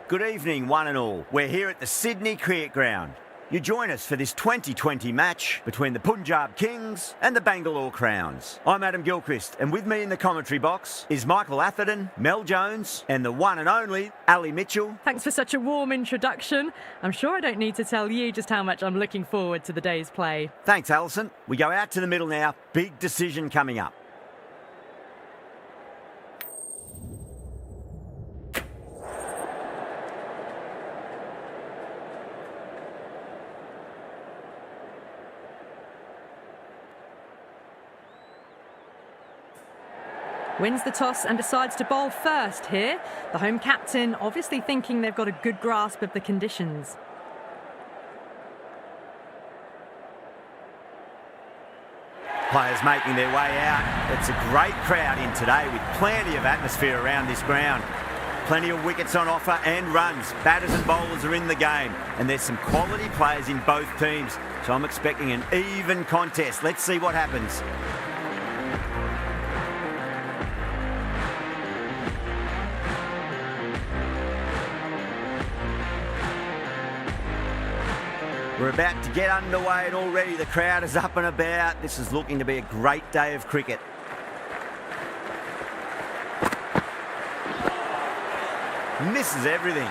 Good evening, one and all. We're here at the Sydney Cricket Ground. You join us for this 2020 match between the Punjab Kings and the Bangalore Crowns. I'm Adam Gilchrist, and with me in the commentary box is Michael Atherton, Mel Jones, and the one and only Ali Mitchell. Thanks for such a warm introduction. I'm sure I don't need to tell you just how much I'm looking forward to the day's play. Thanks, Alison. We go out to the middle now. Big decision coming up. Wins the toss and decides to bowl first here. The home captain obviously thinking they've got a good grasp of the conditions. Players making their way out. It's a great crowd in today with plenty of atmosphere around this ground. Plenty of wickets on offer and runs. Batters and bowlers are in the game, and there's some quality players in both teams. So I'm expecting an even contest. Let's see what happens. We're about to get underway and already the crowd is up and about. This is looking to be a great day of cricket. Misses everything.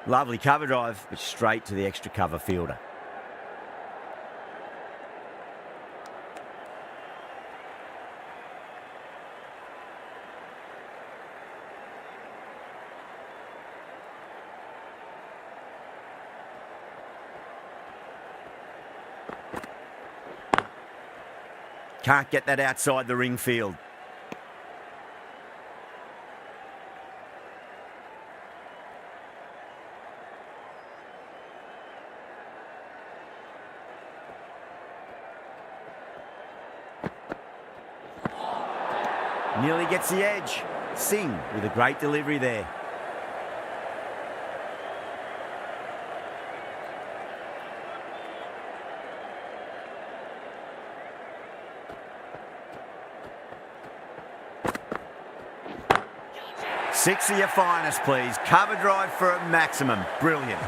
Lovely cover drive, but straight to the extra cover fielder. Can't get that outside the ring field. Nearly gets the edge. Singh with a great delivery there. Six of your finest, please. Cover drive for a maximum. Brilliant.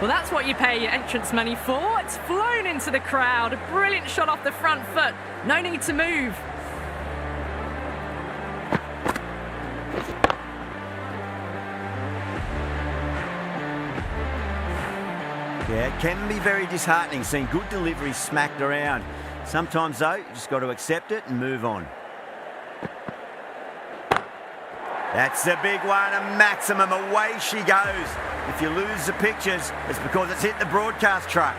Well, that's what you pay your entrance money for. It's flown into the crowd. A brilliant shot off the front foot. No need to move. Yeah, it can be very disheartening seeing good deliveries smacked around. Sometimes, though, you just got to accept it and move on. That's a big one, a maximum. Away she goes. If you lose the pictures, it's because it's hit the broadcast truck.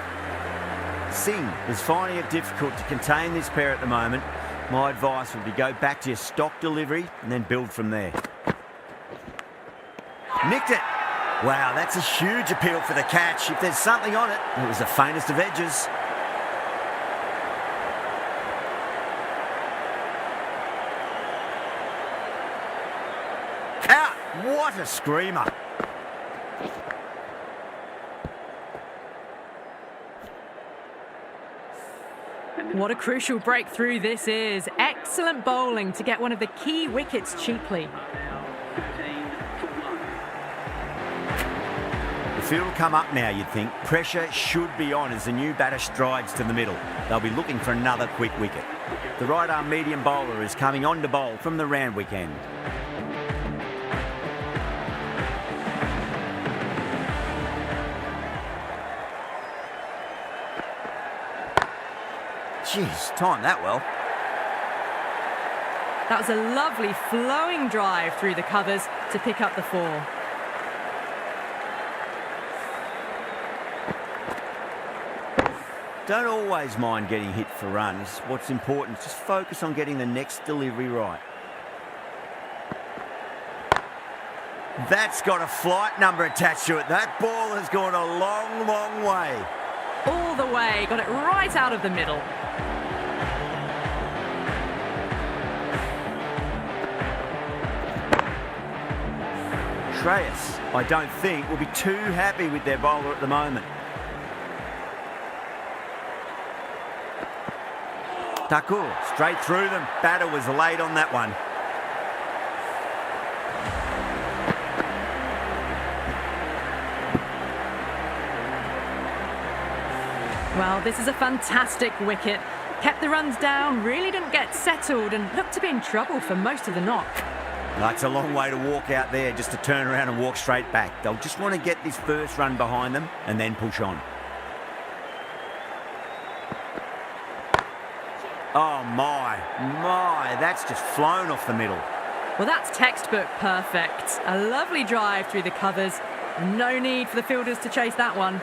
Singh is finding it difficult to contain this pair at the moment. My advice would be go back to your stock delivery and then build from there. Nicked it. Wow, that's a huge appeal for the catch. If there's something on it, it was the faintest of edges. Out! What a screamer. What a crucial breakthrough this is. Excellent bowling to get one of the key wickets cheaply. The field will come up now, you'd think. Pressure should be on as the new batter strides to the middle. They'll be looking for another quick wicket. The right-arm medium bowler is coming on to bowl from the Randwick end. Jeez, timed that well. That was a lovely flowing drive through the covers to pick up the 4. Don't always mind getting hit for runs. What's important is just focus on getting the next delivery right. That's got a flight number attached to it. That ball has gone a long, long way. All the way, got it right out of the middle. Australis, I don't think, will be too happy with their bowler at the moment. Thakur, straight through them. Batter was late on that one. Well, this is a fantastic wicket. Kept the runs down, really didn't get settled and looked to be in trouble for most of the knock. It's a long way to walk out there just to turn around and walk straight back. They'll just want to get this first run behind them and then push on. Oh my, that's just flown off the middle. Well, that's textbook perfect. A lovely drive through the covers. No need for the fielders to chase that one.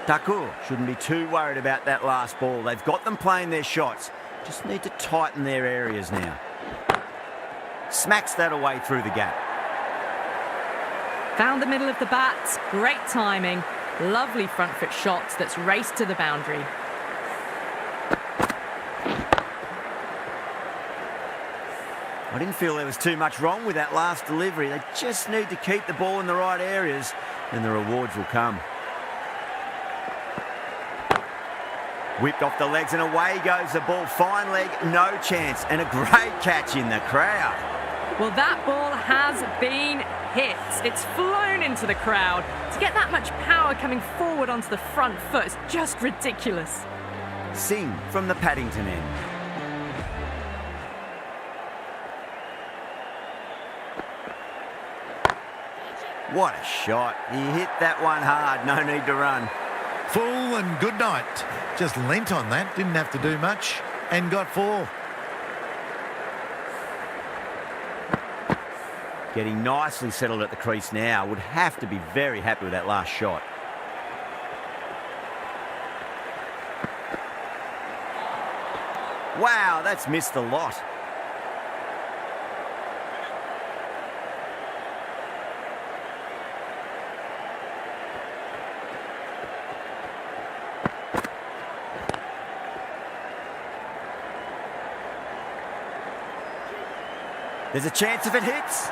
Thakur shouldn't be too worried about that last ball. They've got them playing their shots. Just need to tighten their areas now. Smacks that away through the gap. Found the middle of the bat. Great timing. Lovely front foot shots that's raced to the boundary. I didn't feel there was too much wrong with that last delivery. They just need to keep the ball in the right areas and the rewards will come. Whipped off the legs and away goes the ball. Fine leg, no chance. And a great catch in the crowd. Well, that ball has been hit. It's flown into the crowd. To get that much power coming forward onto the front foot is just ridiculous. Singh from the Paddington end. What a shot. He hit that one hard. No need to run. Full and good night. Just leant on that, didn't have to do much, and got 4. Getting nicely settled at the crease now. Would have to be very happy with that last shot. Wow, that's missed a lot. There's a chance if it hits.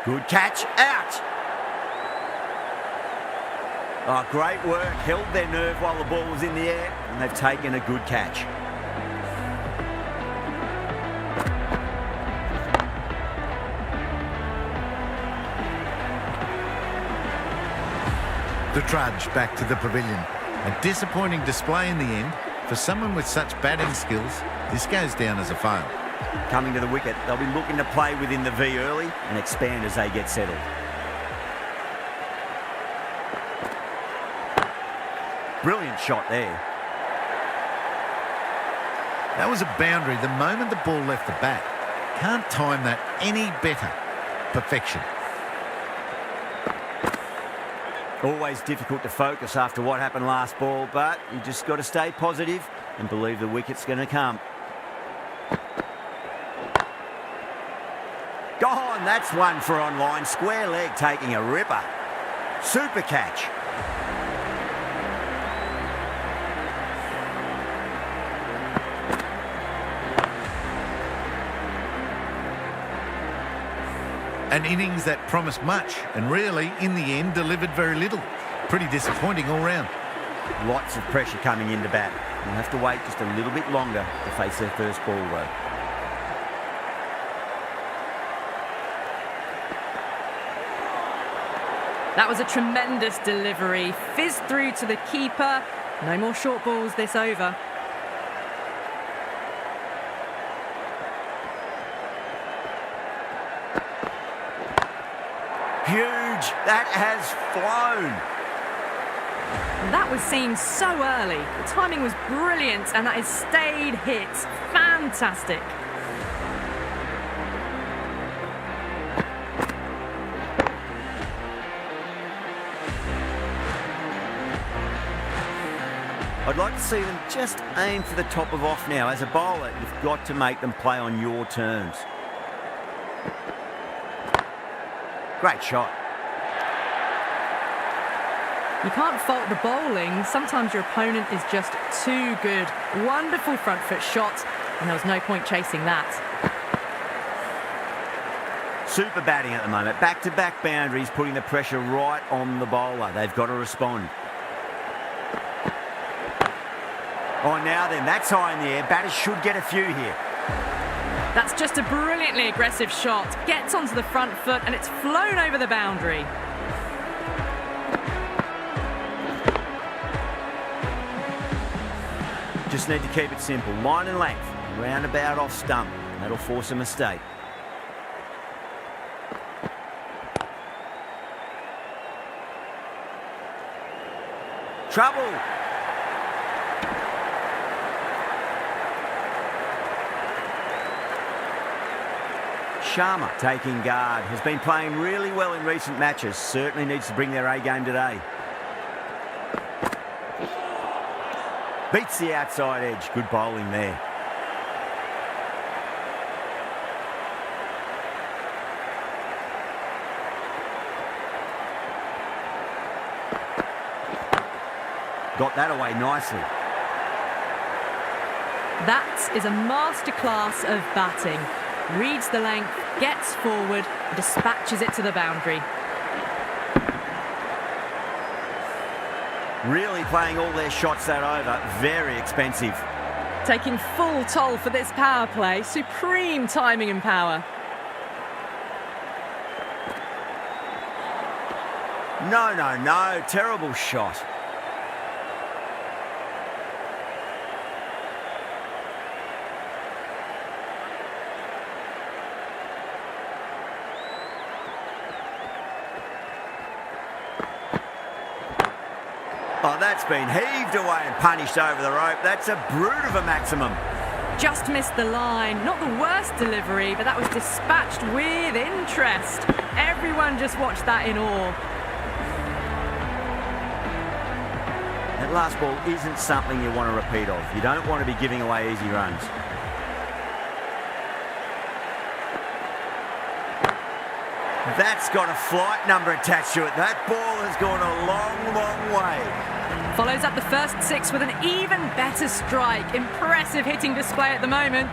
Good catch, out. Oh, great work. Held their nerve while the ball was in the air, and they've taken a good catch. The trudge back to the pavilion. A disappointing display in the end. For someone with such batting skills, this goes down as a fail. Coming to the wicket, they'll be looking to play within the V early and expand as they get settled. Brilliant shot there. That was a boundary the moment the ball left the bat. Can't time that any better. Perfection. Always difficult to focus after what happened last ball, but you just got to stay positive and believe the wicket's going to come. Gone, that's one for online. Square leg taking a ripper. Super catch. An innings that promised much and really, in the end, delivered very little. Pretty disappointing all round. Lots of pressure coming into bat. They'll have to wait just a little bit longer to face their first ball, though. That was a tremendous delivery. Fizzed through to the keeper. No more short balls this over. Huge. That has flown. That was seen so early. The timing was brilliant and that has stayed hit. Fantastic. I'd like to see them just aim for the top of off now. As a bowler, you've got to make them play on your terms. Great shot. You can't fault the bowling. Sometimes your opponent is just too good. Wonderful front foot shot, and there was no point chasing that. Super batting at the moment. Back-to-back boundaries, putting the pressure right on the bowler. They've got to respond. Oh, now then, that's high in the air. Batters should get a few here. That's just a brilliantly aggressive shot. Gets onto the front foot, and it's flown over the boundary. Just need to keep it simple. Line and length. Roundabout off stump. That'll force a mistake. Trouble. Sharma taking guard. Has been playing really well in recent matches. Certainly needs to bring their A game today. Beats the outside edge. Good bowling there. Got that away nicely. That is a masterclass of batting. Reads the length, gets forward, and dispatches it to the boundary. Really playing all their shots that over. Very expensive. Taking full toll for this power play. Supreme timing and power. No, no, no. Terrible shot. Oh, that's been heaved away and punished over the rope. That's a brute of a maximum. Just missed the line. Not the worst delivery, but that was dispatched with interest. Everyone just watched that in awe. That last ball isn't something you want to repeat of. You don't want to be giving away easy runs. That's got a flight number attached to it. That ball has gone a long, long way. Follows up the first six with an even better strike. Impressive hitting display at the moment.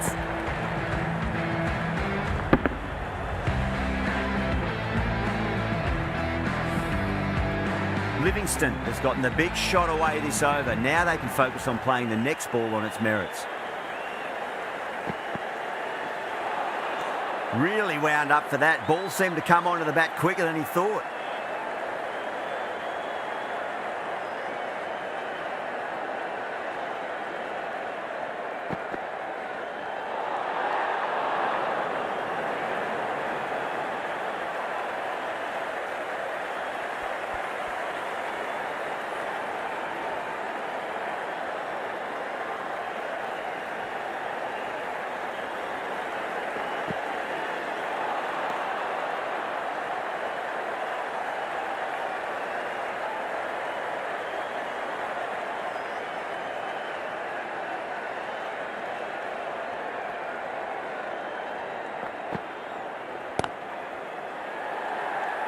Livingston has gotten the big shot away this over. Now they can focus on playing the next ball on its merits. Really wound up for that. Ball seemed to come onto the bat quicker than he thought.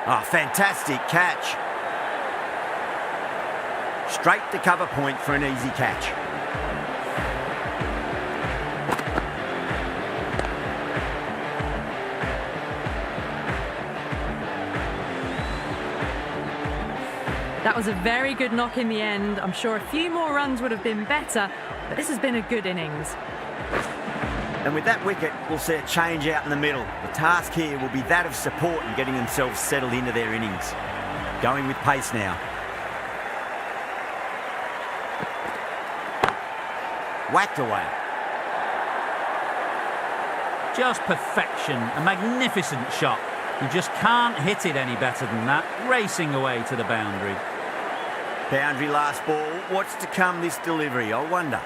Oh, fantastic catch. Straight to cover point for an easy catch. That was a very good knock in the end. I'm sure a few more runs would have been better, but this has been a good innings. And with that wicket, we'll see a change out in the middle. The task here will be that of support and getting themselves settled into their innings. Going with pace now. Whacked away. Just perfection, a magnificent shot. You just can't hit it any better than that, racing away to the boundary. Boundary last ball. What's to come this delivery, I wonder.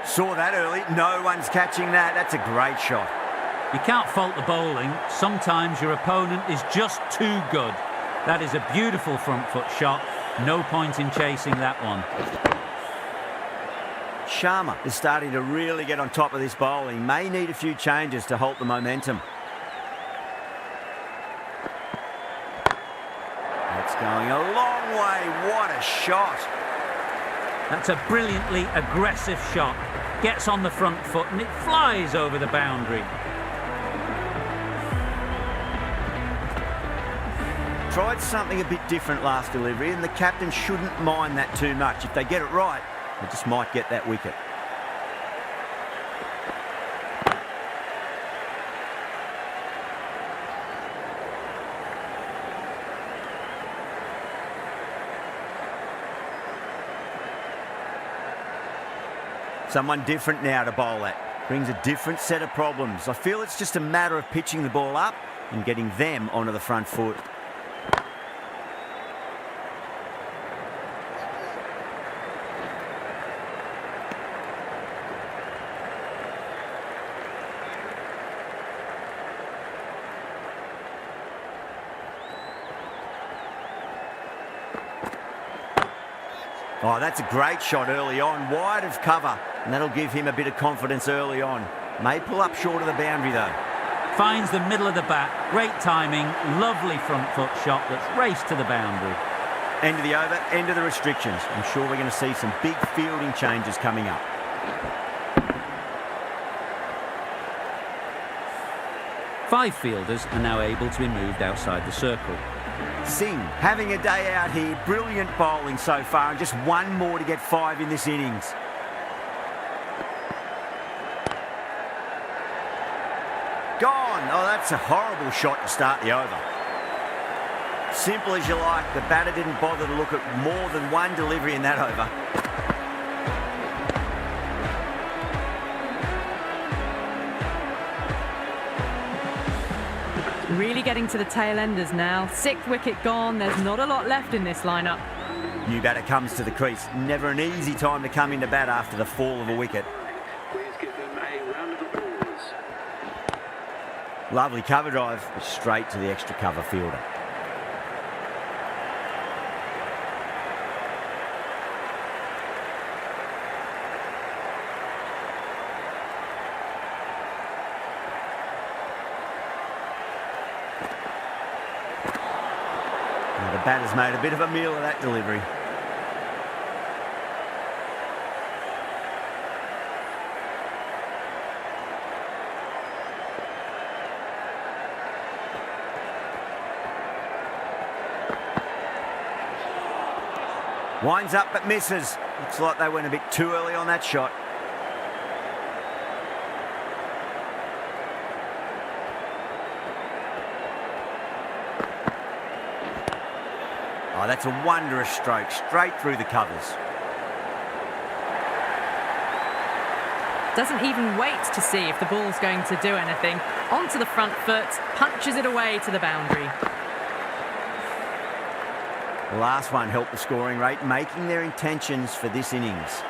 Saw that early. No one's catching that. That's a great shot. You can't fault the bowling. Sometimes your opponent is just too good. That is a beautiful front foot shot. No point in chasing that one. Sharma is starting to really get on top of this bowl. He may need a few changes to halt the momentum. That's going a long way. What a shot. That's a brilliantly aggressive shot. Gets on the front foot and it flies over the boundary. Tried something a bit different last delivery, and the captain shouldn't mind that too much. If they get it right, they just might get that wicket. Someone different now to bowl at. Brings a different set of problems. I feel it's just a matter of pitching the ball up and getting them onto the front foot. Oh, that's a great shot early on, wide of cover, and that'll give him a bit of confidence early on. May pull up short of the boundary though. Finds the middle of the bat, great timing, lovely front foot shot that's raced to the boundary. End of the over, end of the restrictions. I'm sure we're going to see some big fielding changes coming up. Five fielders are now able to be moved outside the circle. Singh having a day out here. Brilliant bowling so far, and just one more to get 5 in this innings. Gone. Oh, that's a horrible shot to start the over. Simple as you like. The batter didn't bother to look at more than one delivery in that over. Really getting to the tail enders now. 6th wicket gone. There's not a lot left in this lineup. New batter comes to the crease. Never an easy time to come into bat after the fall of a wicket. Please give them a round of applause. Lovely cover drive, straight to the extra cover fielder. Now the batter's made a bit of a meal of that delivery. Winds up but misses. Looks like they went a bit too early on that shot. Oh, that's a wondrous stroke, straight through the covers. Doesn't even wait to see if the ball's going to do anything. Onto the front foot, punches it away to the boundary. The last one helped the scoring rate, making their intentions for this innings.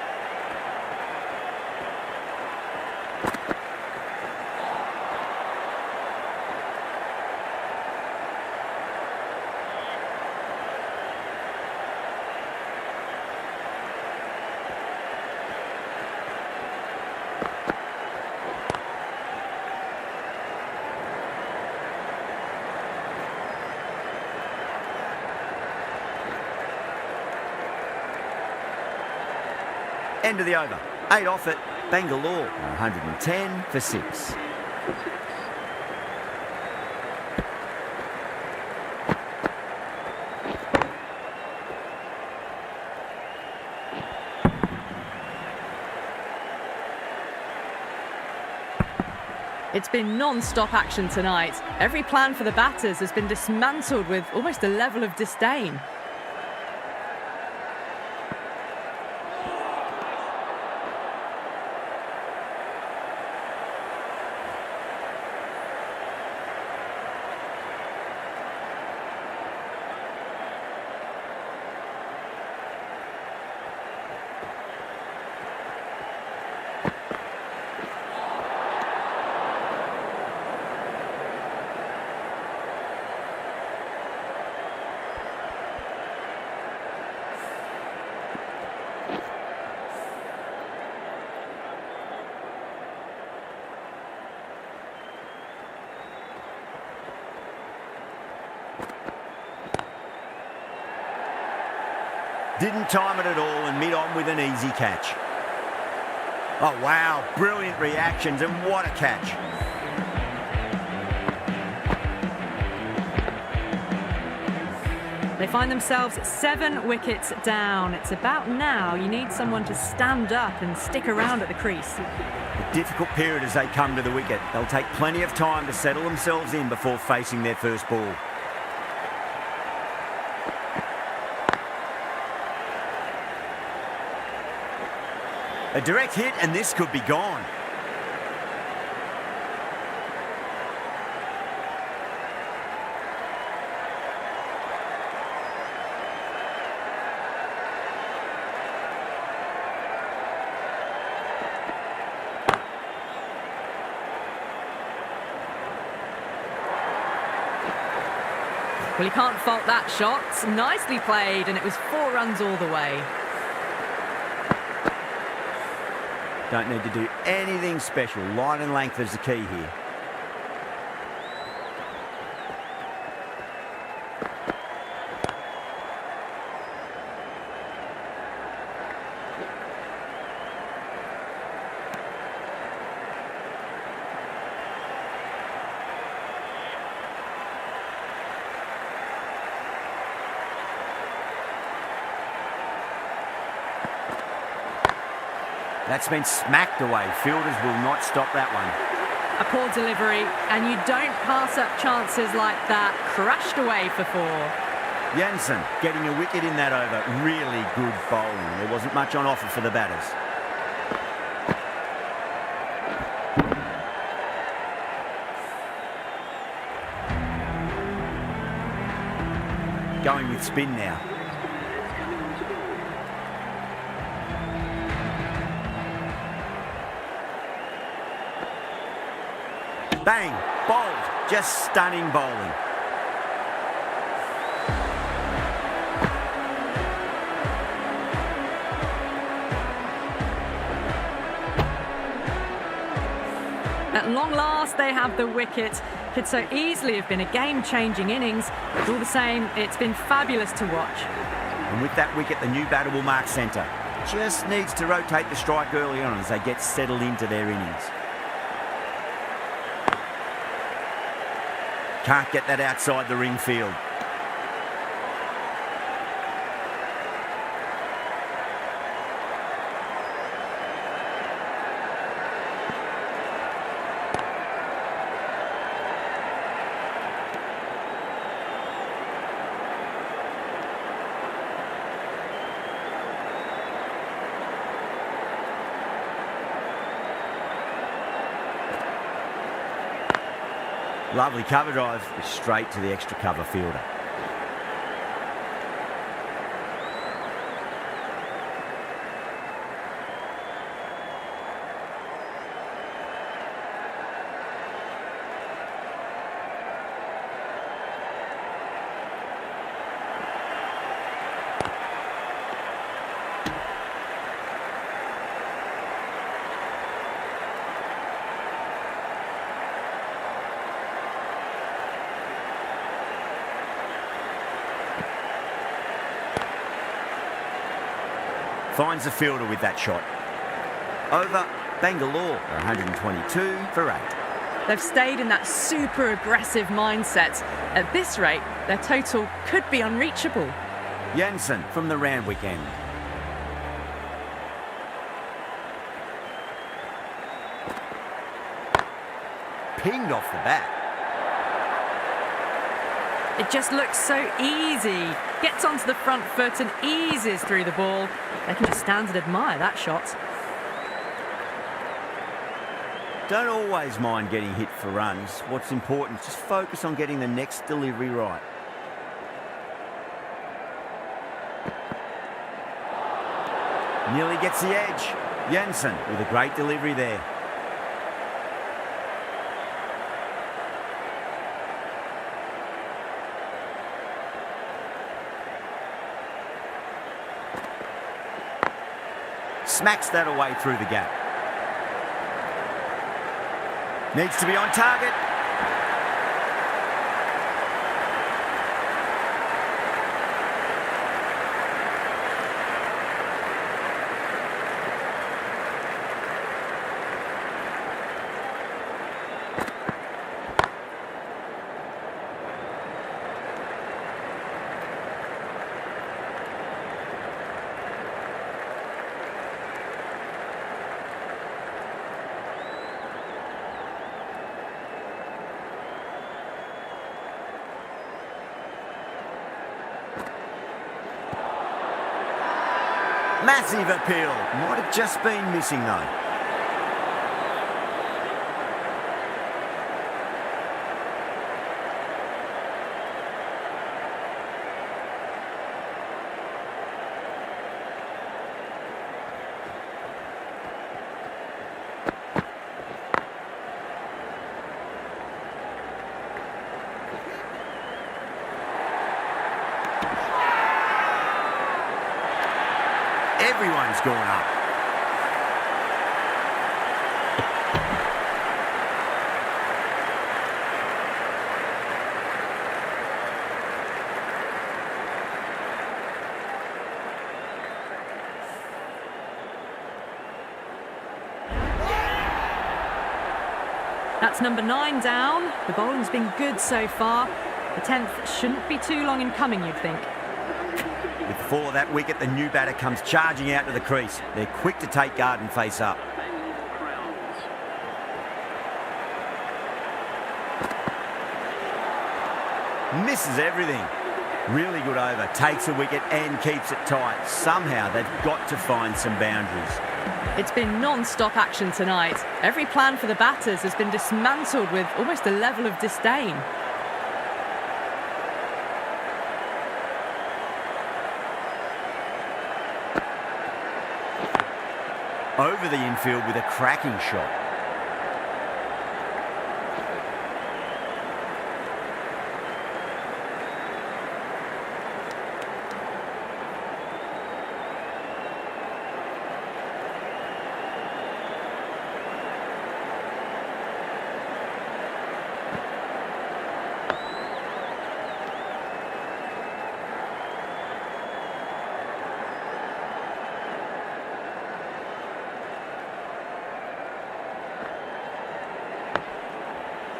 End of the over. 8 off it. Bangalore 110 for 6. It's been non-stop action tonight. Every plan for the batters has been dismantled with almost a level of disdain. Didn't time it at all and mid-on with an easy catch. Oh, wow. Brilliant reactions and what a catch. They find themselves 7 wickets down. It's about now you need someone to stand up and stick around at the crease. A difficult period as they come to the wicket. They'll take plenty of time to settle themselves in before facing their first ball. A direct hit and this could be gone. Well, you can't fault that shot. Nicely played, and it was 4 runs all the way. Don't need to do anything special. Line and length is the key here. That's been smacked away. Fielders will not stop that one. A poor delivery, and you don't pass up chances like that. Crashed away for 4. Jansen getting a wicket in that over. Really good bowling. There wasn't much on offer for the batters. Going with spin now. Bang, bowled, just stunning bowling. At long last, they have the wicket. Could so easily have been a game-changing innings, but all the same, it's been fabulous to watch. And with that wicket, the new batter will mark centre. Just needs to rotate the strike early on as they get settled into their innings. Can't get that outside the ring field. Lovely cover drive, straight to the extra cover fielder. Finds the fielder with that shot. Over Bangalore, 122 for 8. They've stayed in that super aggressive mindset. At this rate, their total could be unreachable. Jansen from the Randwick end. Pinged off the bat. It just looks so easy. Gets onto the front foot and eases through the ball. They can just stand and admire that shot. Don't always mind getting hit for runs. What's important is just focus on getting the next delivery right. Nearly gets the edge. Jansen with a great delivery there. Smacks that away through the gap. Needs to be on target. Massive appeal. Might have just been missing though. Everyone's gone up. That's number 9 down. The bowling's been good so far. The 10th shouldn't be too long in coming, you'd think. With the fall of that wicket, the new batter comes charging out to the crease. They're quick to take guard and face up. Misses everything. Really good over. Takes a wicket and keeps it tight. Somehow they've got to find some boundaries. It's been non-stop action tonight. Every plan for the batters has been dismantled with almost a level of disdain. Over the infield with a cracking shot.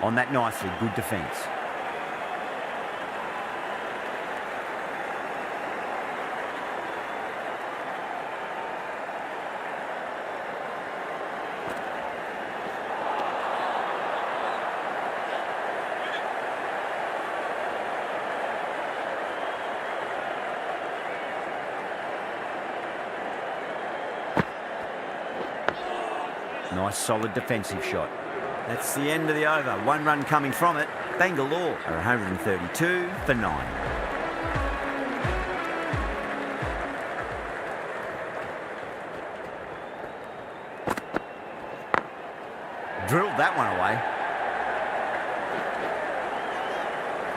On that nicely, good defence. Nice solid defensive shot. That's the end of the over. 1 run coming from it. Bangalore are 132 for 9. Drilled that one away.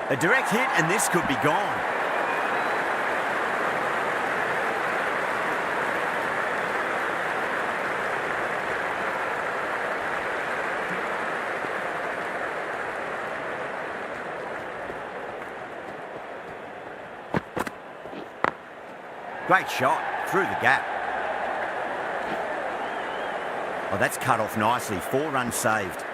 A direct hit and this could be gone. Great shot, through the gap. Oh, that's cut off nicely. 4 runs saved.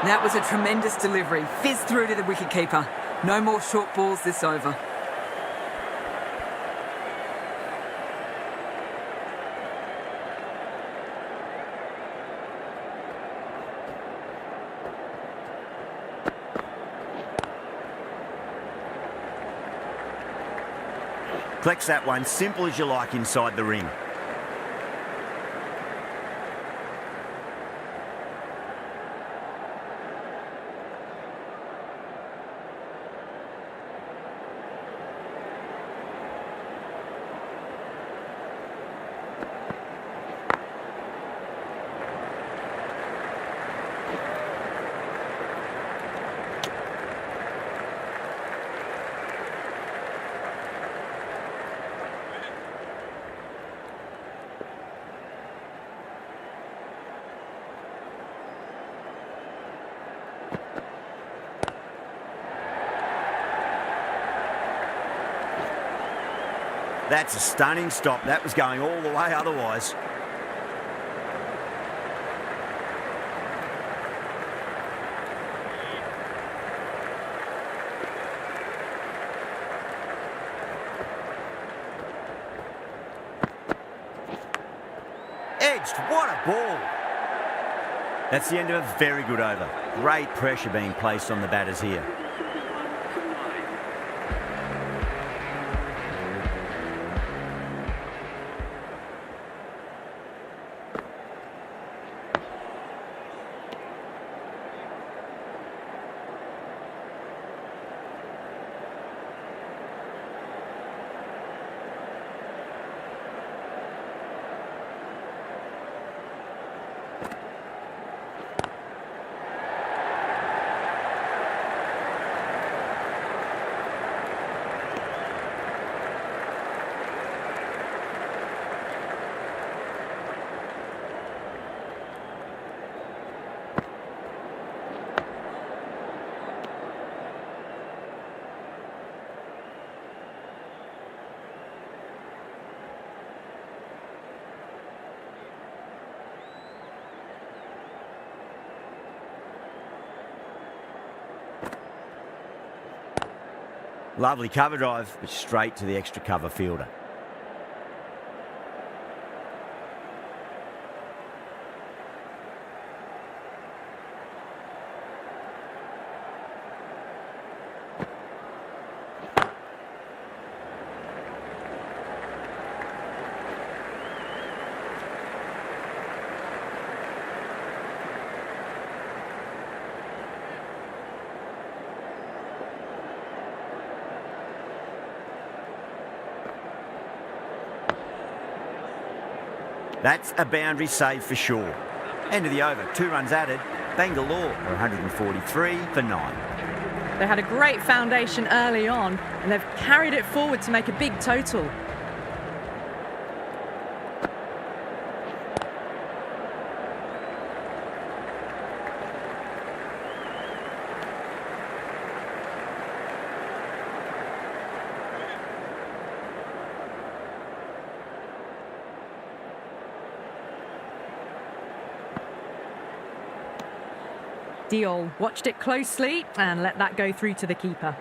That was a tremendous delivery. Fizzed through to the wicketkeeper. No more short balls this over. Collects that one, simple as you like inside the ring. That's a stunning stop. That was going all the way otherwise. edged. What a ball. That's the end of a very good over. Great pressure being placed on the batters here. Lovely cover drive, but straight to the extra cover fielder. That's a boundary save for sure. End of the over, 2 runs added. Bangalore are 143 for 9. They had a great foundation early on, and they've carried it forward to make a big total. Diol watched it closely and let that go through to the keeper.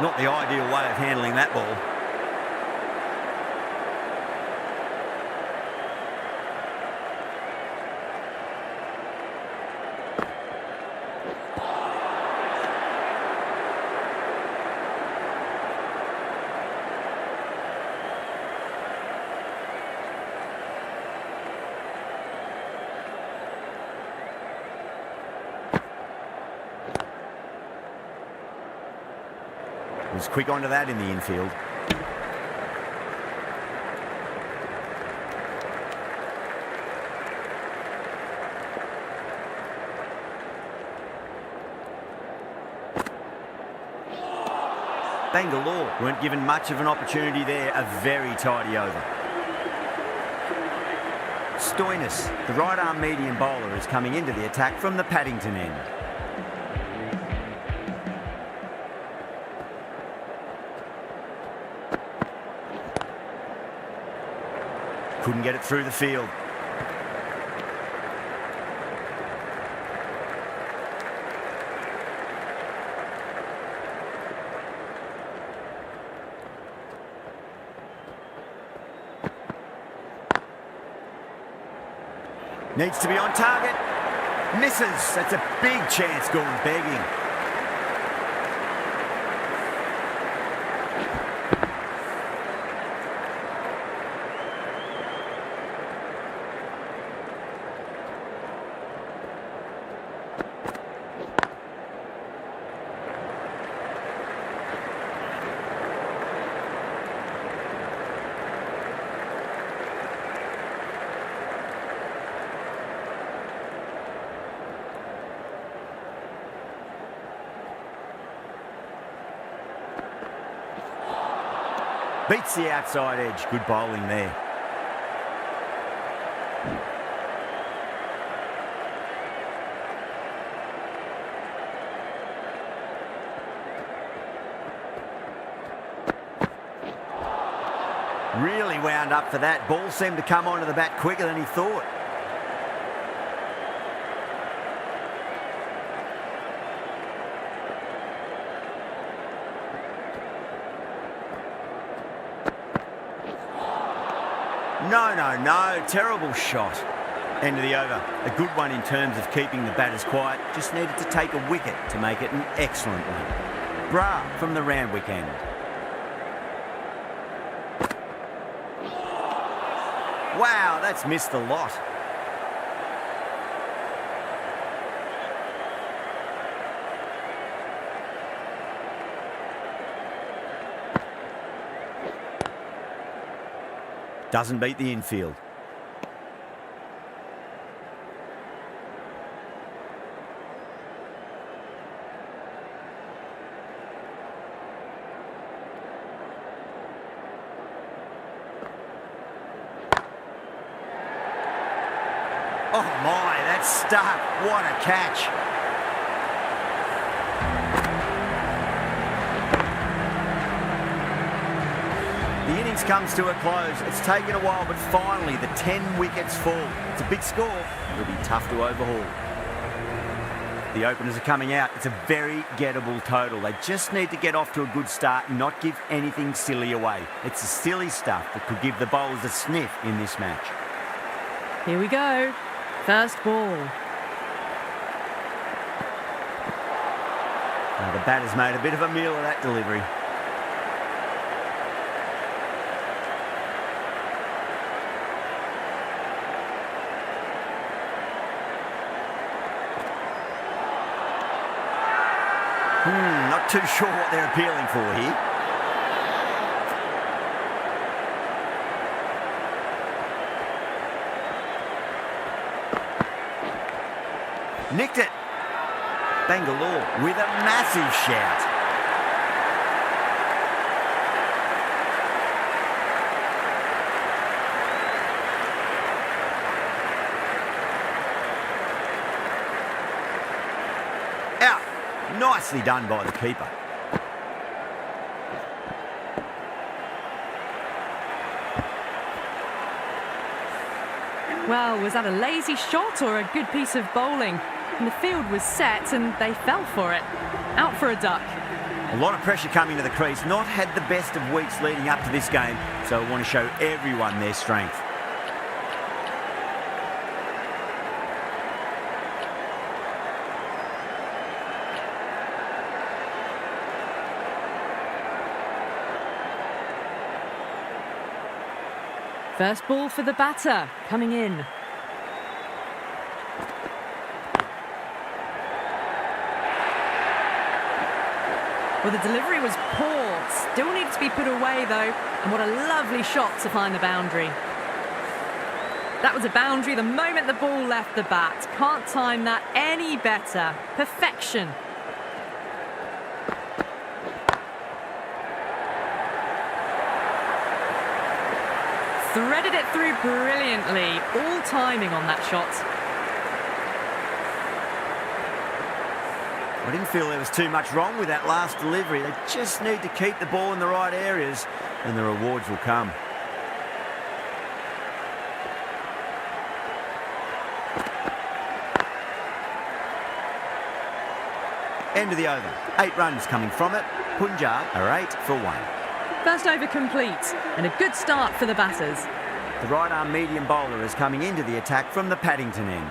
Not the ideal way of handling that ball. Was quick onto that in the infield. Bangalore weren't given much of an opportunity there. A very tidy over. Stoinis, the right-arm medium bowler, is coming into the attack from the Paddington end. Couldn't get it through the field. Needs to be on target. Misses. That's a big chance gone begging. Beats the outside edge. Good bowling there. Really wound up for that. Ball seemed to come onto the bat quicker than he thought. No, no, no. Terrible shot. End of the over. A good one in terms of keeping the batters quiet. Just needed to take a wicket to make it an excellent one. Bra from the Randwick end. Wow, that's missed the lot. Doesn't beat the infield. Oh my, that's stuck. What a catch. The innings comes to a close. It's taken a while, but finally the 10 wickets fall. It's a big score. It'll be tough to overhaul. The openers are coming out. It's a very gettable total. They just need to get off to a good start and not give anything silly away. It's the silly stuff that could give the bowlers a sniff in this match. Here we go. First ball. The batter's made a bit of a meal of that delivery. Not too sure what they're appealing for here. Nicked it. Bangalore with a massive shout. Out. Nicely done by the keeper. Well, was that a lazy shot or a good piece of bowling? And the field was set and they fell for it. Out for a duck. A lot of pressure coming to the crease. Not had the best of weeks leading up to this game, so I want to show everyone their strength. First ball for the batter, coming in. Well, the delivery was poor. Still needs to be put away, though. And what a lovely shot to find the boundary. That was a boundary the moment the ball left the bat. Can't time that any better. Perfection. Threaded it through brilliantly. All timing on that shot. I didn't feel there was too much wrong with that last delivery. They just need to keep the ball in the right areas and the rewards will come. End of the over. 8 runs coming from it. Punjab are 8 for 1. First over complete and a good start for the batters. The right-arm medium bowler is coming into the attack from the Paddington end.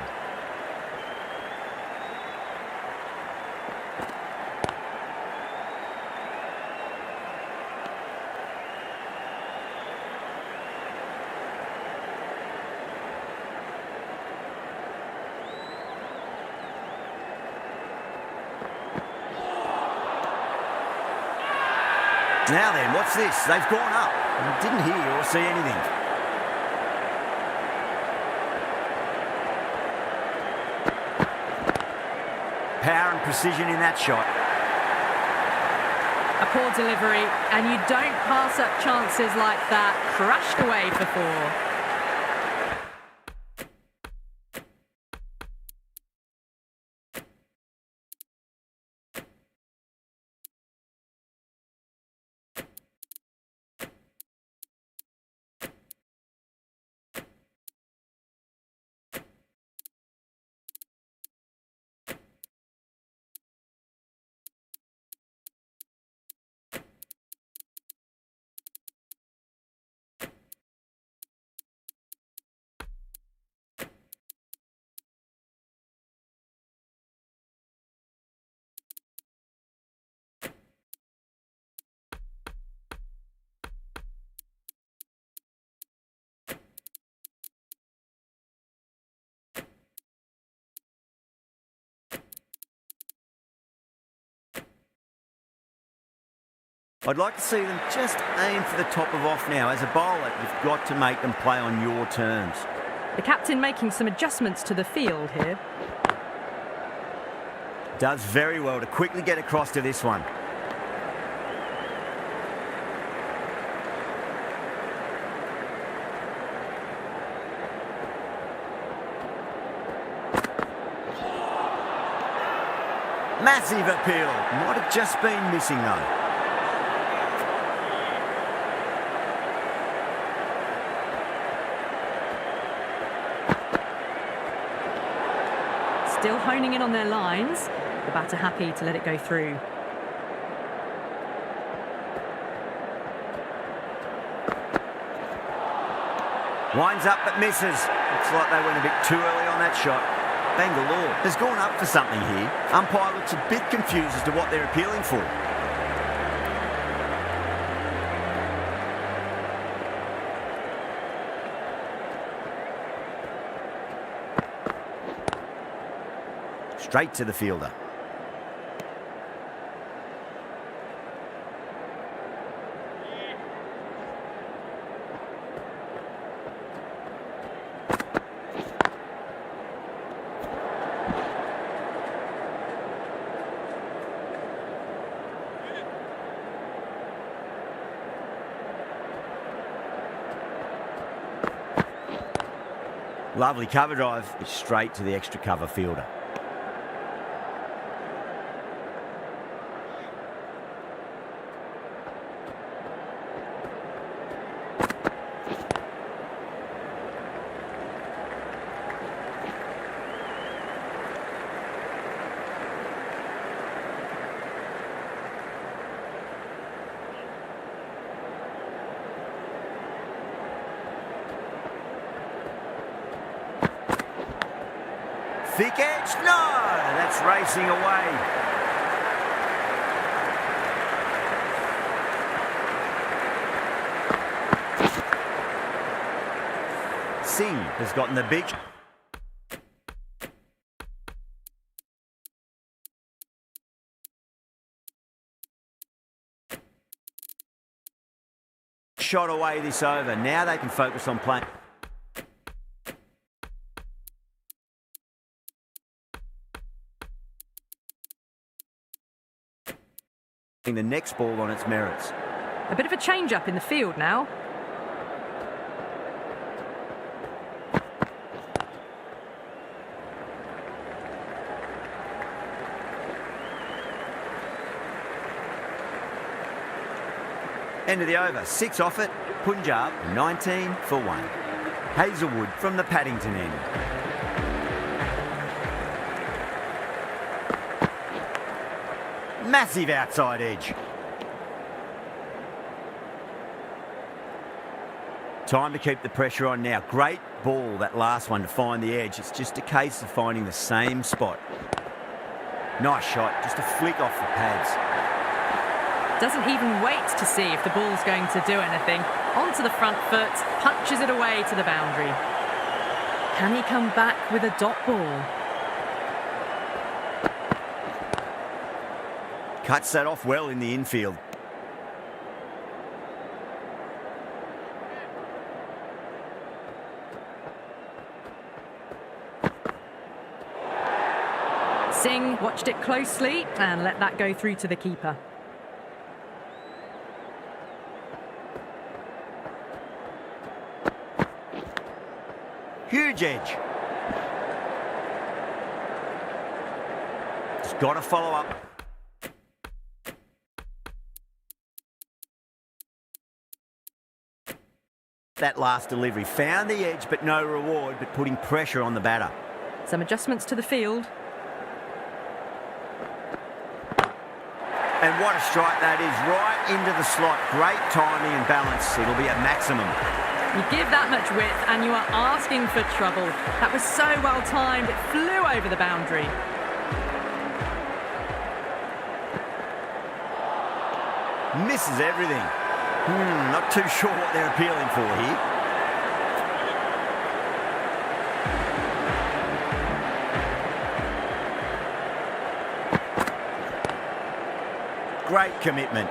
Now then, what's this? They've gone up. I didn't hear or see anything. Power and precision in that shot. A poor delivery, and you don't pass up chances like that. Crashed away for 4. I'd like to see them just aim for the top of off now. As a bowler, you've got to make them play on your terms. The captain making some adjustments to the field here. Does very well to quickly get across to this one. Massive appeal. Might have just been missing though. Still honing in on their lines. The batter happy to let it go through. Winds up but misses. Looks like they went a bit too early on that shot. Bangalore has gone up for something here. Umpire looks a bit confused as to what they're appealing for. Straight to the fielder. Lovely cover drive, straight to the extra cover fielder. Thick edge, no! That's racing away. Singh has gotten the big shot away this over. Now they can focus on playing. The next ball on its merits. A bit of a change-up in the field now. End of the over. 6 off it. Punjab 19 for 1. Hazelwood from the Paddington end. Massive outside edge. Time to keep the pressure on now. Great ball, that last one, to find the edge. It's just a case of finding the same spot. Nice shot, just a flick off the pads. Doesn't even wait to see if the ball's going to do anything. Onto the front foot, punches it away to the boundary. Can he come back with a dot ball? Cuts that off well in the infield. Singh watched it closely and let that go through to the keeper. Huge edge. Just got to follow up. That last delivery found the edge but no reward, but putting pressure on the batter. Some adjustments to the field. And what a strike that is, right into the slot. Great timing and balance. It'll be a maximum. You give that much width and you are asking for trouble. That was so well timed, it flew over the boundary. Misses everything. Not too sure what they're appealing for here. Great commitment.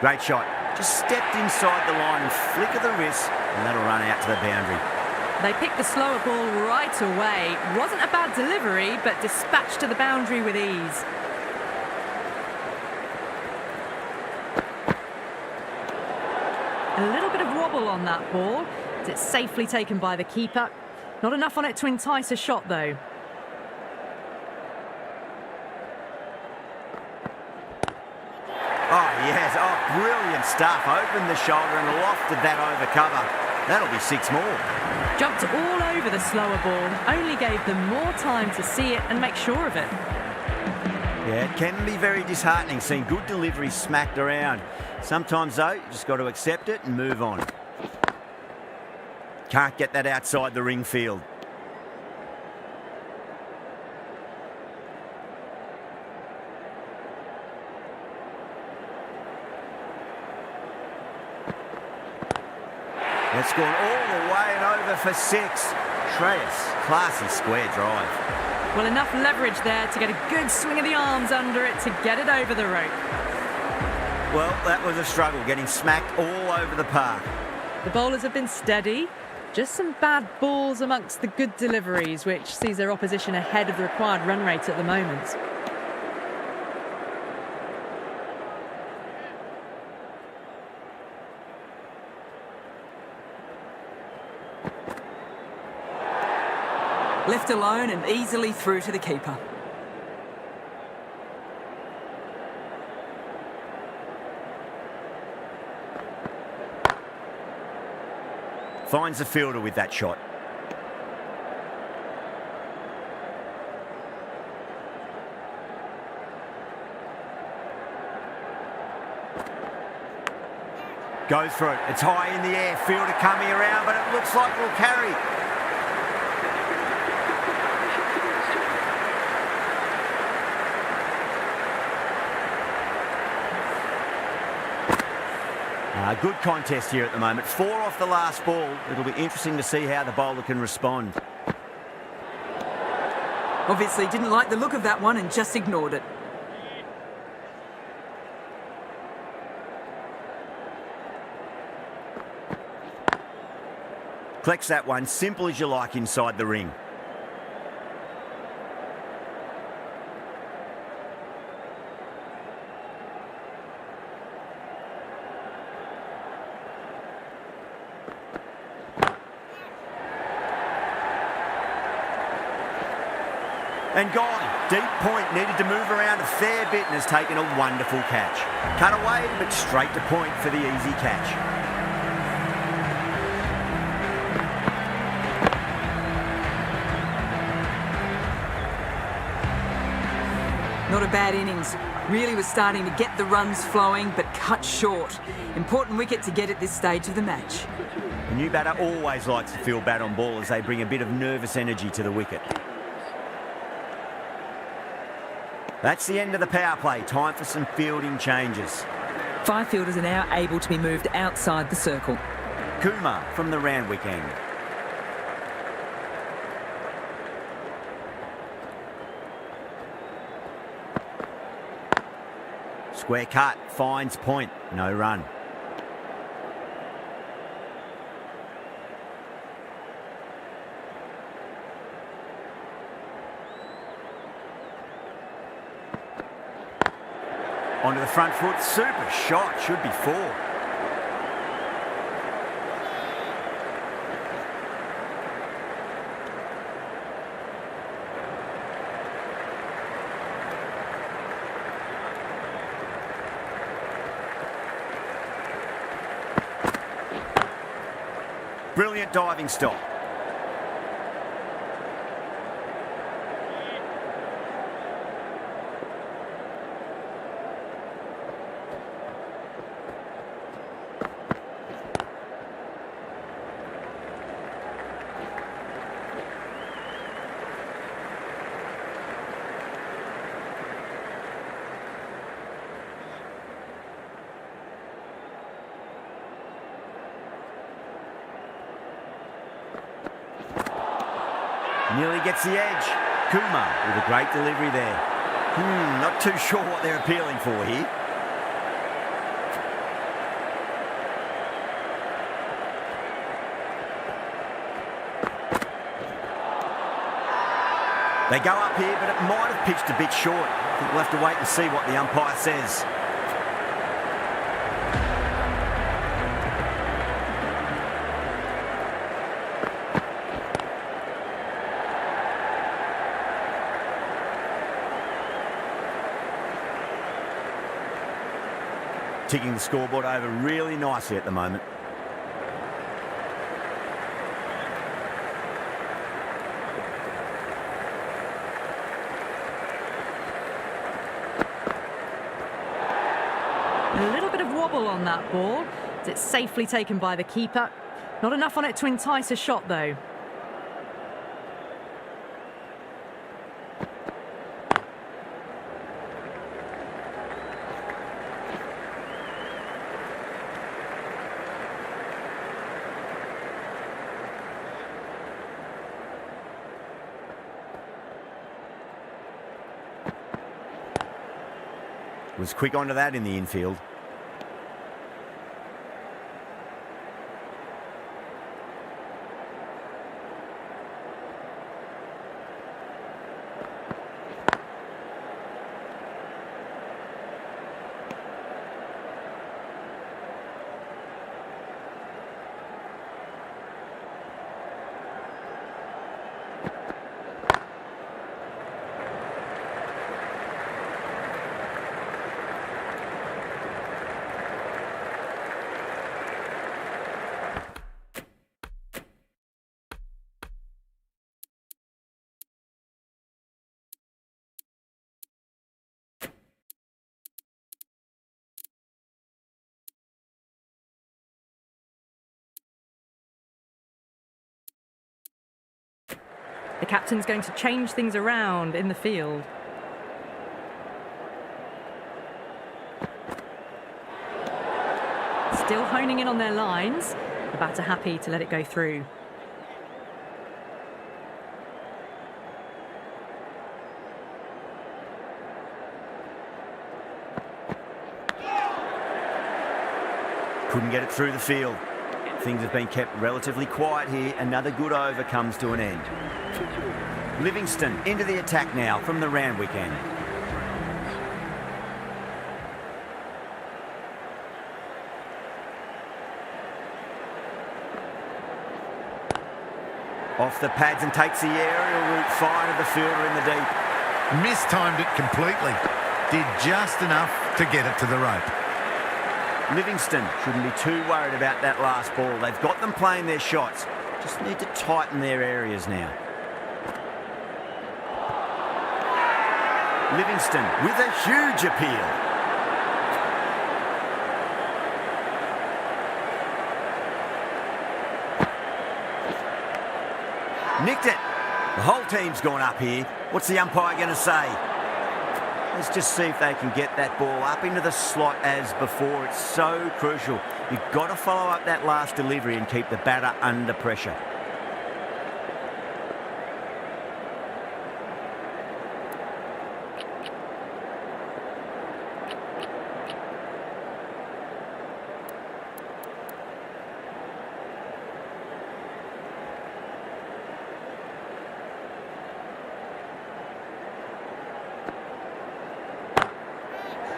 Great shot. Just stepped inside the line and flick of the wrist, and that'll run out to the boundary. They picked the slower ball right away. Wasn't a bad delivery, but dispatched to the boundary with ease. A little bit of wobble on that ball. It's safely taken by the keeper. Not enough on it to entice a shot, though. Oh, yes. Oh, brilliant stuff. Opened the shoulder and lofted that over cover. That'll be 6 more. Jumped all over the slower ball. Only gave them more time to see it and make sure of it. Yeah, it can be very disheartening seeing good deliveries smacked around. Sometimes, though, you just got to accept it and move on. Can't get that outside the ring field. It's gone all the way and over for 6. Treyas, classy square drive. Well, enough leverage there to get a good swing of the arms under it to get it over the rope. Well, that was a struggle, getting smacked all over the park. The bowlers have been steady. Just some bad balls amongst the good deliveries, which sees their opposition ahead of the required run rate at the moment. Left alone and easily through to the keeper. Finds the fielder with that shot. Goes for it. It's high in the air. Fielder coming around, but it looks like we'll carry. Good contest here at the moment. 4 off the last ball. It'll be interesting to see how the bowler can respond. Obviously didn't like the look of that one and just ignored it. Collects that one, simple as you like inside the ring. And gone. Deep point, needed to move around a fair bit and has taken a wonderful catch. Cut away, but straight to point for the easy catch. Not a bad innings. Really was starting to get the runs flowing, but cut short. Important wicket to get at this stage of the match. The new batter always likes to feel bat on ball as they bring a bit of nervous energy to the wicket. That's the end of the power play. Time for some fielding changes. 5 fielders are now able to be moved outside the circle. Kumar from the Randwick end. Square cut, finds point, no run. Onto the front foot, super shot, should be 4. Brilliant diving stop. Nearly gets the edge. Kumar with a great delivery there. Not too sure what they're appealing for here. They go up here, but it might have pitched a bit short. I think we'll have to wait and see what the umpire says. Ticking the scoreboard over really nicely at the moment. A little bit of wobble on that ball. It's safely taken by the keeper. Not enough on it to entice a shot, though. Was quick onto that in the infield. The captain's going to change things around in the field. Still honing in on their lines. The batter happy to let it go through. Couldn't get it through the field. Things have been kept relatively quiet here. Another good over comes to an end. Livingston into the attack now from the Randwick end. Off the pads and takes the aerial route fine of the fielder in the deep. Mistimed it completely. Did just enough to get it to the rope. Livingston shouldn't be too worried about that last ball. They've got them playing their shots. Just need to tighten their areas now. Livingston with a huge appeal. Nicked it. The whole team's gone up here. What's the umpire going to say? Let's just see if they can get that ball up into the slot as before. It's so crucial. You've got to follow up that last delivery and keep the batter under pressure.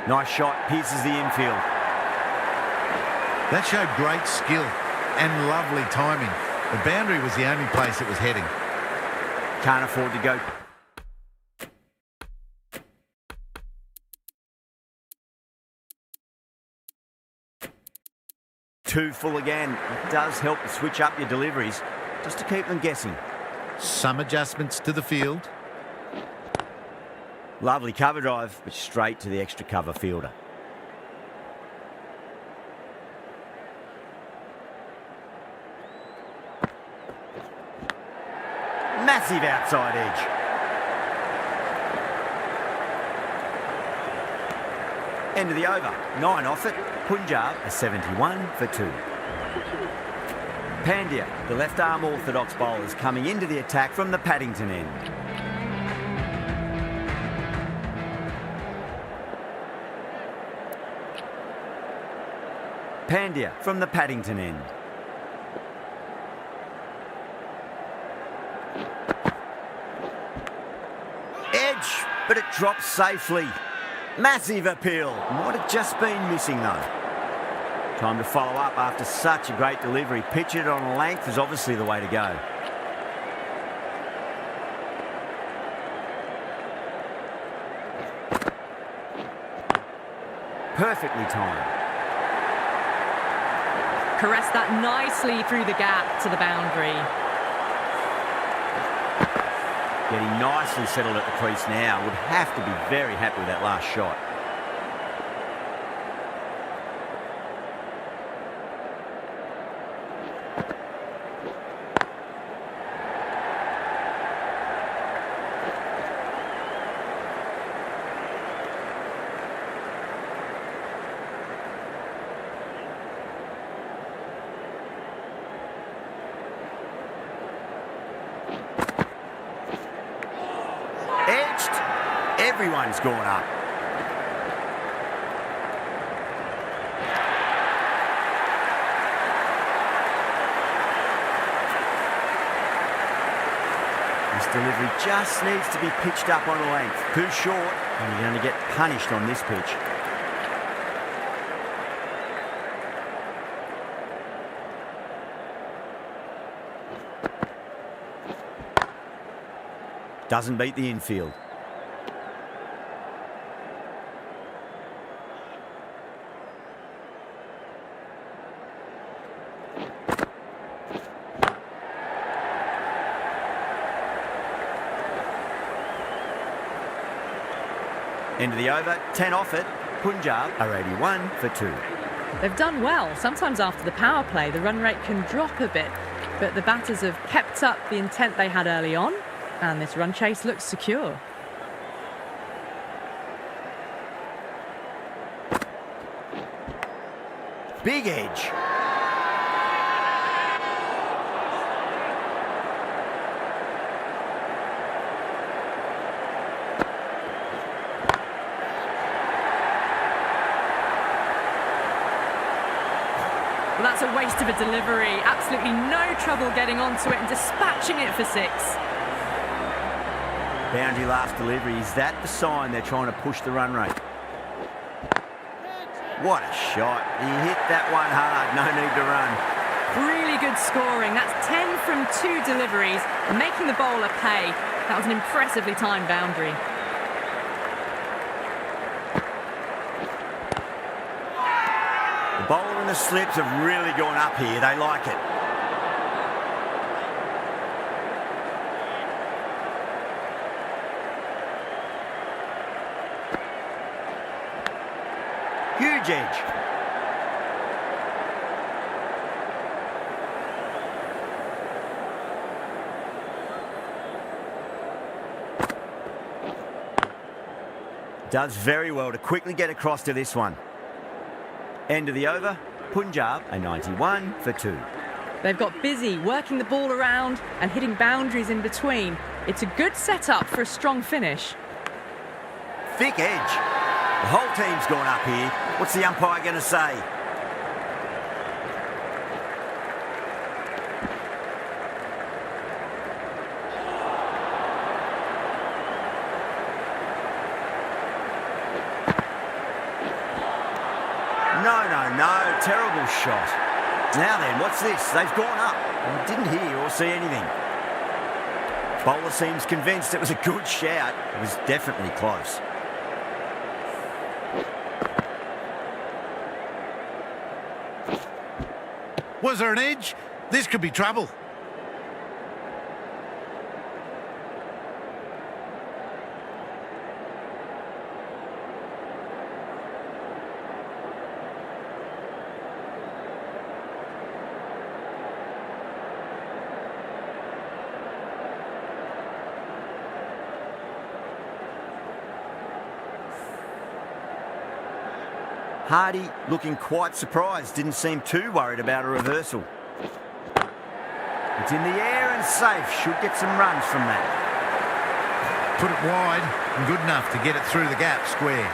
Nice shot, pierces the infield. That showed great skill and lovely timing. The boundary was the only place it was heading. Can't afford to go. Too full again. It does help to switch up your deliveries, just to keep them guessing. Some adjustments to the field. Lovely cover drive, but straight to the extra cover fielder. Massive outside edge. End of the over. 9 off it. Punjab a 71 for 2. Pandya, the left-arm orthodox bowler, is coming into the attack from the Paddington end. Pandya from the Paddington end. but it drops safely. Massive appeal. Might have just been missing though. Time to follow up after such a great delivery. Pitch it on length is obviously the way to go. Perfectly timed. Caressed that nicely through the gap to the boundary. Getting nicely settled at the crease now. Would have to be very happy with that last shot. Edged. Everyone's gone up. This delivery just needs to be pitched up on a length. Too short, and you're going to get punished on this pitch. Doesn't beat the infield. End of the over, 10 off it. Punjab are 81 for 2. They've done well. Sometimes after the power play, the run rate can drop a bit, but the batters have kept up the intent they had early on, and this run chase looks secure. Big edge. Well, that's a waste of a delivery. Absolutely no trouble getting onto it and dispatching it for 6. Boundary last delivery. Is that the sign they're trying to push the run rate? What a shot. He hit that one hard. No need to run. Really good scoring. That's 10 from 2 deliveries, making the bowler pay. That was an impressively timed boundary. The bowler and the slips have really gone up here. They like it. Huge edge. Does very well to quickly get across to this one. End of the over. Punjab are 91 for 2. They've got busy working the ball around and hitting boundaries in between. It's a good setup for a strong finish. Thick edge. The whole team's gone up here. What's the umpire going to say? No. Terrible shot. Now then, what's this? They've gone up. I didn't hear or see anything. Bowler seems convinced it was a good shout. It was definitely close. Was there an edge? This could be trouble. Hardy looking quite surprised, didn't seem too worried about a reversal. It's in the air and safe, should get some runs from that. Put it wide and good enough to get it through the gap square.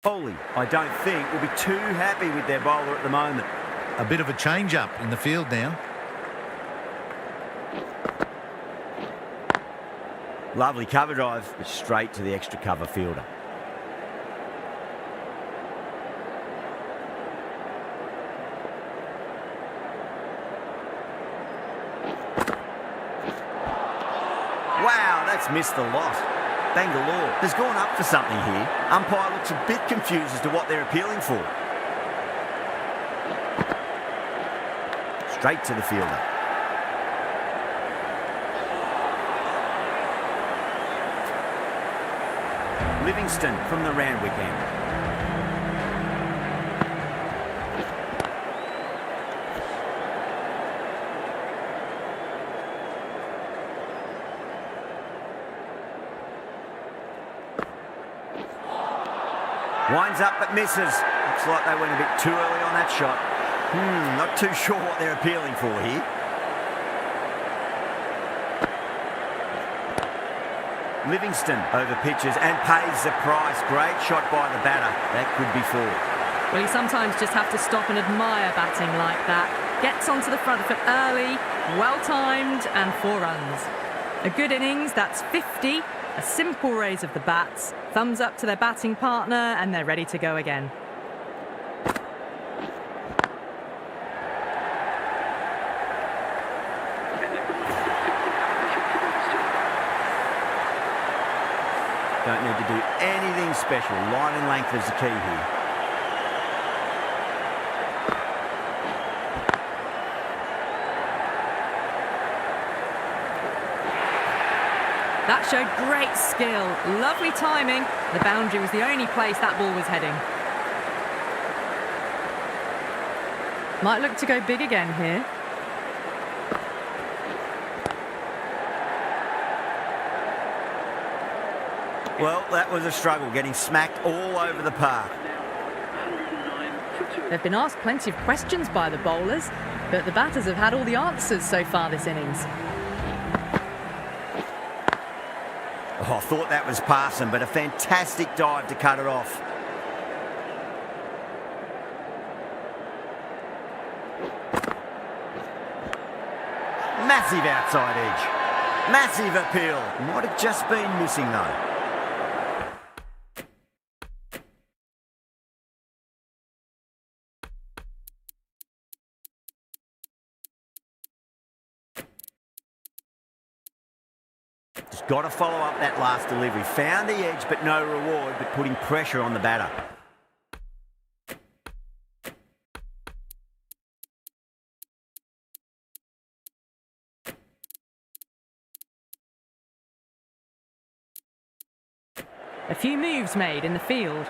Foley, I don't think, will be too happy with their bowler at the moment. A bit of a change-up in the field now. Lovely cover drive, but straight to the extra cover fielder. Wow, that's missed the lot. Bangalore has gone up for something here. Umpire looks a bit confused as to what they're appealing for. Straight to the fielder. Livingston from the Randwick end. Winds up but misses. Looks like they went a bit too early on that shot. Not too sure what they're appealing for here. Livingston over pitches and pays the price. Great shot by the batter. That could be four. Well, you sometimes just have to stop and admire batting like that. Gets onto the front foot early, well-timed, and 4 runs. A good innings, that's 50. A simple raise of the bats. Thumbs up to their batting partner, and they're ready to go again. Don't need to do anything special. Line and length is the key here. That showed great skill, lovely timing. The boundary was the only place that ball was heading. Might look to go big again here. Well, that was a struggle, getting smacked all over the park. They've been asked plenty of questions by the bowlers, but the batters have had all the answers so far this innings. Oh, I thought that was passing, but a fantastic dive to cut it off. Massive outside edge. Massive appeal. Might have just been missing though. Just got to follow up that last delivery. Found the edge, but no reward, but putting pressure on the batter. A few moves made in the field.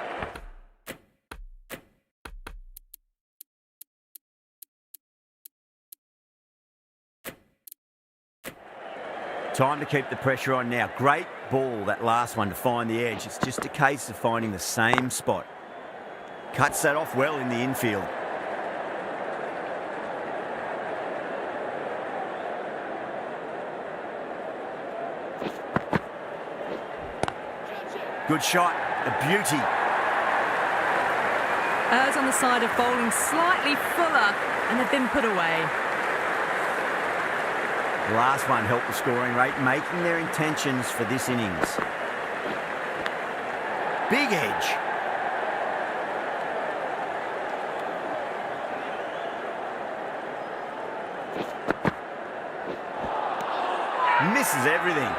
Time to keep the pressure on now. Great ball, that last one, to find the edge. It's just a case of finding the same spot. Cuts that off well in the infield. Good shot, a beauty. Errs on the side of bowling slightly fuller, and they've been put away. The last one helped the scoring rate, making their intentions for this innings. Big edge. Misses everything.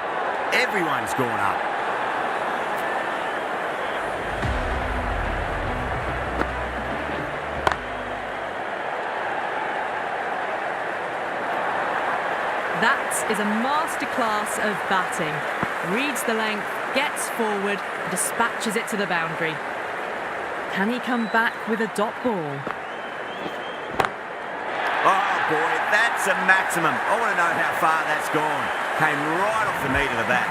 Everyone's gone up. That is a masterclass of batting. Reads the length, gets forward, dispatches it to the boundary. Can he come back with a dot ball? Oh boy, that's a maximum. I want to know how far that's gone. Came right off the meat of the bat.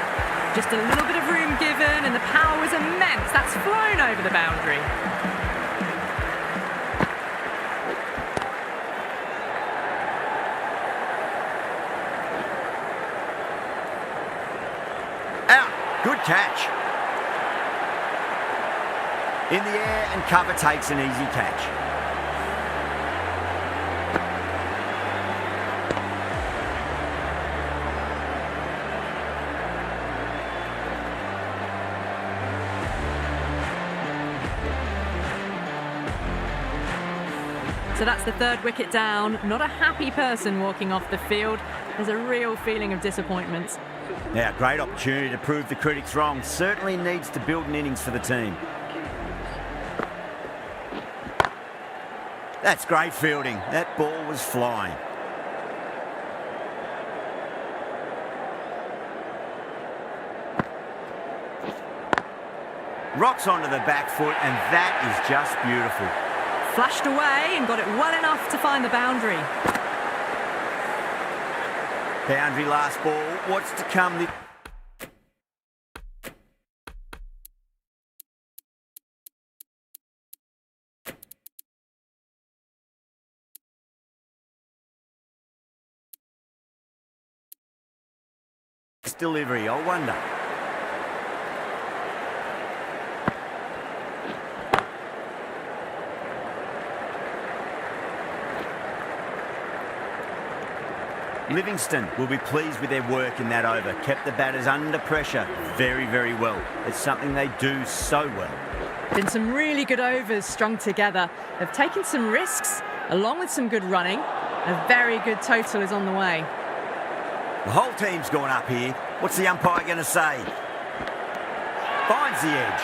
Just a little bit of room given, and the power was immense. That's flown over the boundary. Out. Good catch. In the air and cover takes an easy catch. So that's the third wicket down. Not a happy person walking off the field. There's a real feeling of disappointment. Now, great opportunity to prove the critics wrong. Certainly needs to build an innings for the team. That's great fielding. That ball was flying. Rocks onto the back foot, and that is just beautiful. Flashed away and got it well enough to find the boundary. Boundary last ball. What's to come? This delivery, I wonder. Livingston will be pleased with their work in that over. Kept the batters under pressure very, very well. It's something they do so well. Been some really good overs strung together. They've taken some risks, along with some good running. A very good total is on the way. The whole team's gone up here. What's the umpire going to say? Finds the edge.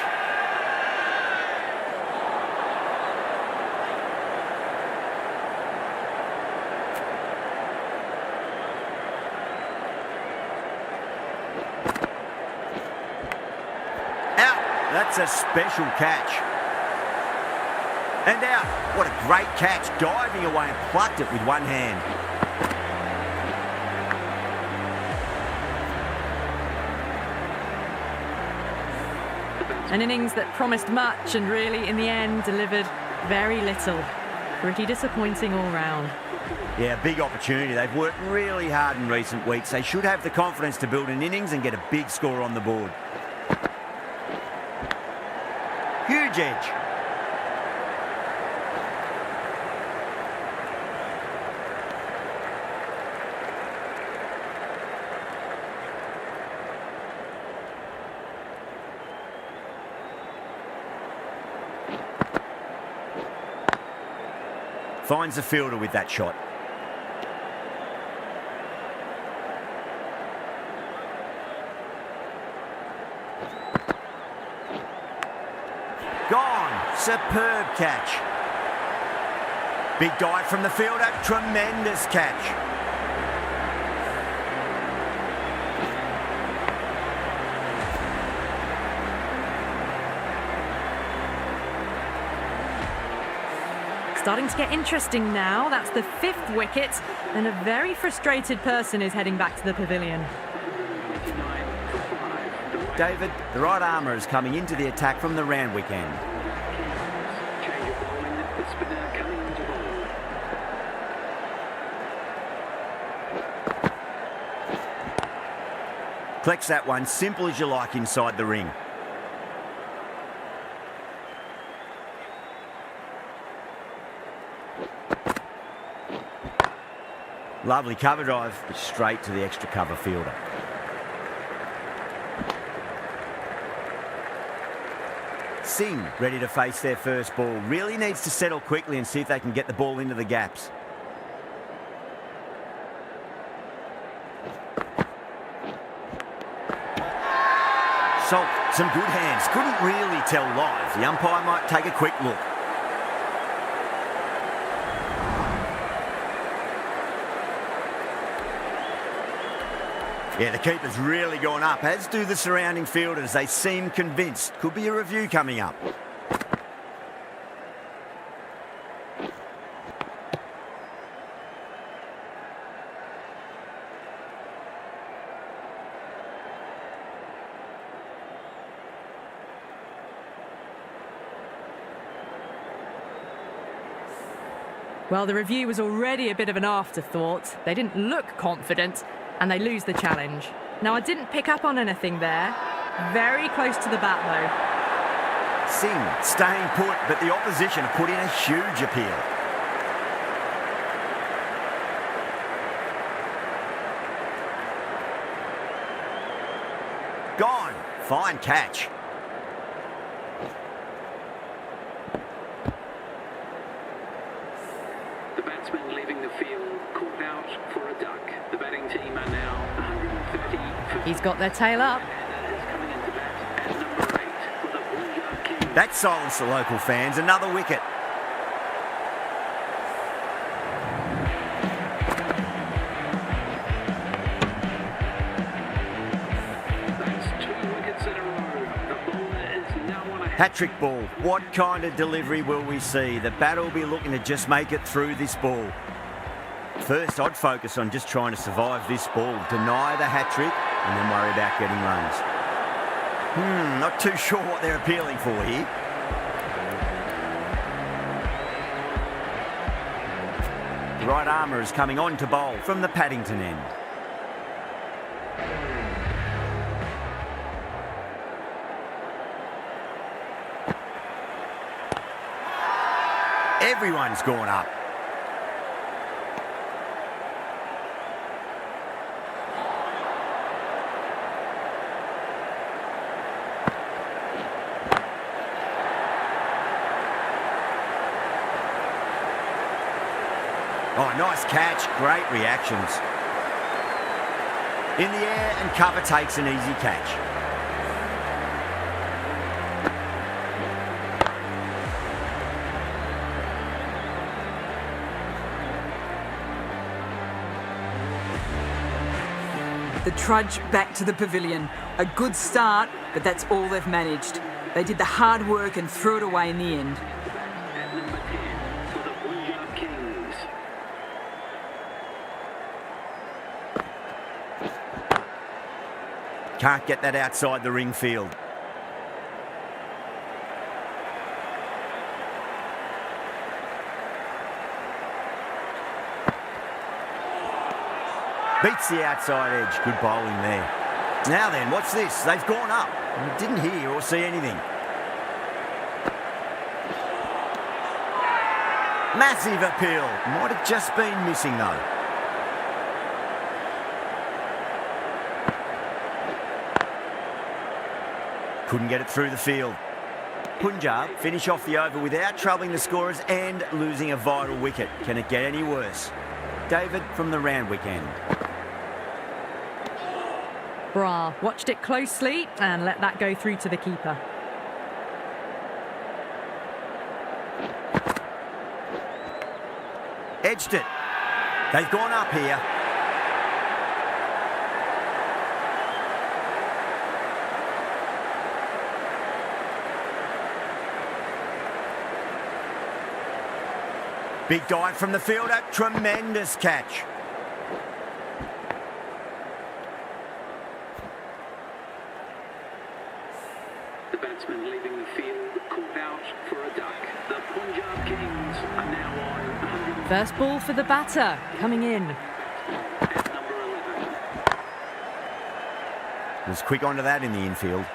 That's a special catch. And out. What a great catch. Diving away and plucked it with one hand. An innings that promised much and really, in the end, delivered very little. Pretty disappointing all round. Yeah, big opportunity. They've worked really hard in recent weeks. They should have the confidence to build an innings and get a big score on the board. Huge edge. Finds the fielder with that shot. Gone. Superb catch. Big dive from the fielder. Tremendous catch. Starting to get interesting now. That's the fifth wicket, and a very frustrated person is heading back to the pavilion. David, the right armour is coming into the attack from the Randwick end. Change of bowling, the spinner coming into ball. Collects that one, simple as you like, inside the ring. Lovely cover drive, but straight to the extra cover fielder. Singh ready to face their first ball. Really needs to settle quickly and see if they can get the ball into the gaps. Salt, some good hands. Couldn't really tell live. The umpire might take a quick look. Yeah, the keeper's really gone up, as do the surrounding fielders. They seem convinced. Could be a review coming up. Well, the review was already a bit of an afterthought. They didn't look confident, and they lose the challenge. Now, I didn't pick up on anything there. Very close to the bat, though. Singh staying put, but the opposition have put in a huge appeal. Gone. Fine catch. The batsman leaving the field called out for a duck. The batting team are now 130 for... He's got their tail up. Is coming into bat at number 8 for the Punjab Kings. That silenced the local fans. Another wicket. That's 2 wickets in a row. The bowler is now on a Hat-trick ball. What kind of delivery will we see? The batter will be looking to just make it through this ball. First, I'd focus on just trying to survive this ball, deny the hat-trick, and then worry about getting runs. Not too sure what they're appealing for here. The right armour is coming on to bowl from the Paddington end. Everyone's gone up. Oh, nice catch. Great reactions. In the air and cover takes an easy catch. The trudge back to the pavilion. A good start, but that's all they've managed. They did the hard work and threw it away in the end. at number 10 for the Punjab Kings. Can't get that outside the ring field. Beats the outside edge. Good bowling there. Now then, what's this? They've gone up. I didn't hear or see anything. Massive appeal. Might have just been missing though. Couldn't get it through the field. Punjab finish off the over without troubling the scorers and losing a vital wicket. Can it get any worse? David from the Randwick end. Bra watched it closely and let that go through to the keeper. Edged it. They've gone up here. Big dive from the fielder. Tremendous catch. The batsman leaving the field called out for a duck. The Punjab Kings are now on 100 First ball for the batter, coming in. at number 11. Was quick onto that in the infield.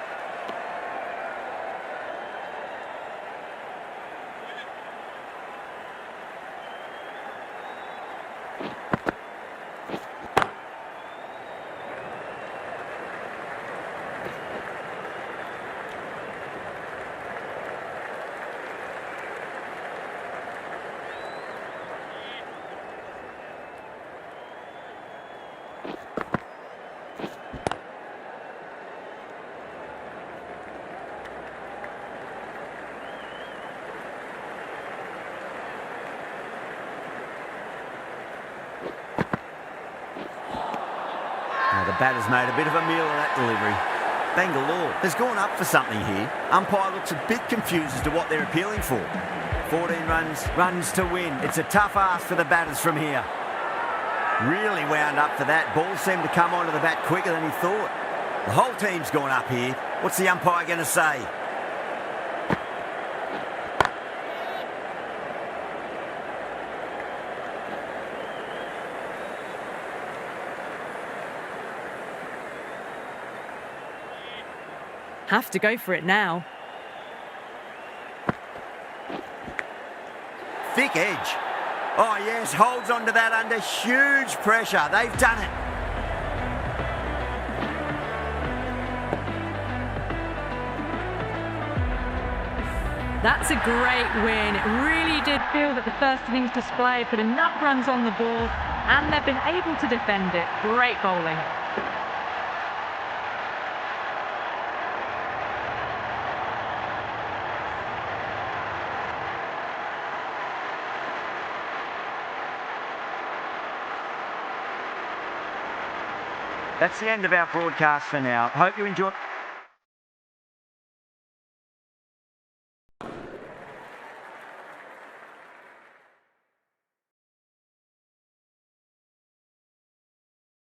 Now the batter's made a bit of a meal of that delivery. Bangalore has gone up for something here. Umpire looks a bit confused as to what they're appealing for. 14 runs to win. It's a tough ask for the batters from here. Really wound up for that. Ball seemed to come onto the bat quicker than he thought. The whole team's gone up here. What's the umpire going to say? Have to go for it now. thick edge. Oh, yes, holds on to that under huge pressure. They've done it. That's a great win. It really did feel that the first innings display put enough runs on the board and they've been able to defend it. Great bowling. That's the end of our broadcast for now. Hope you enjoyed.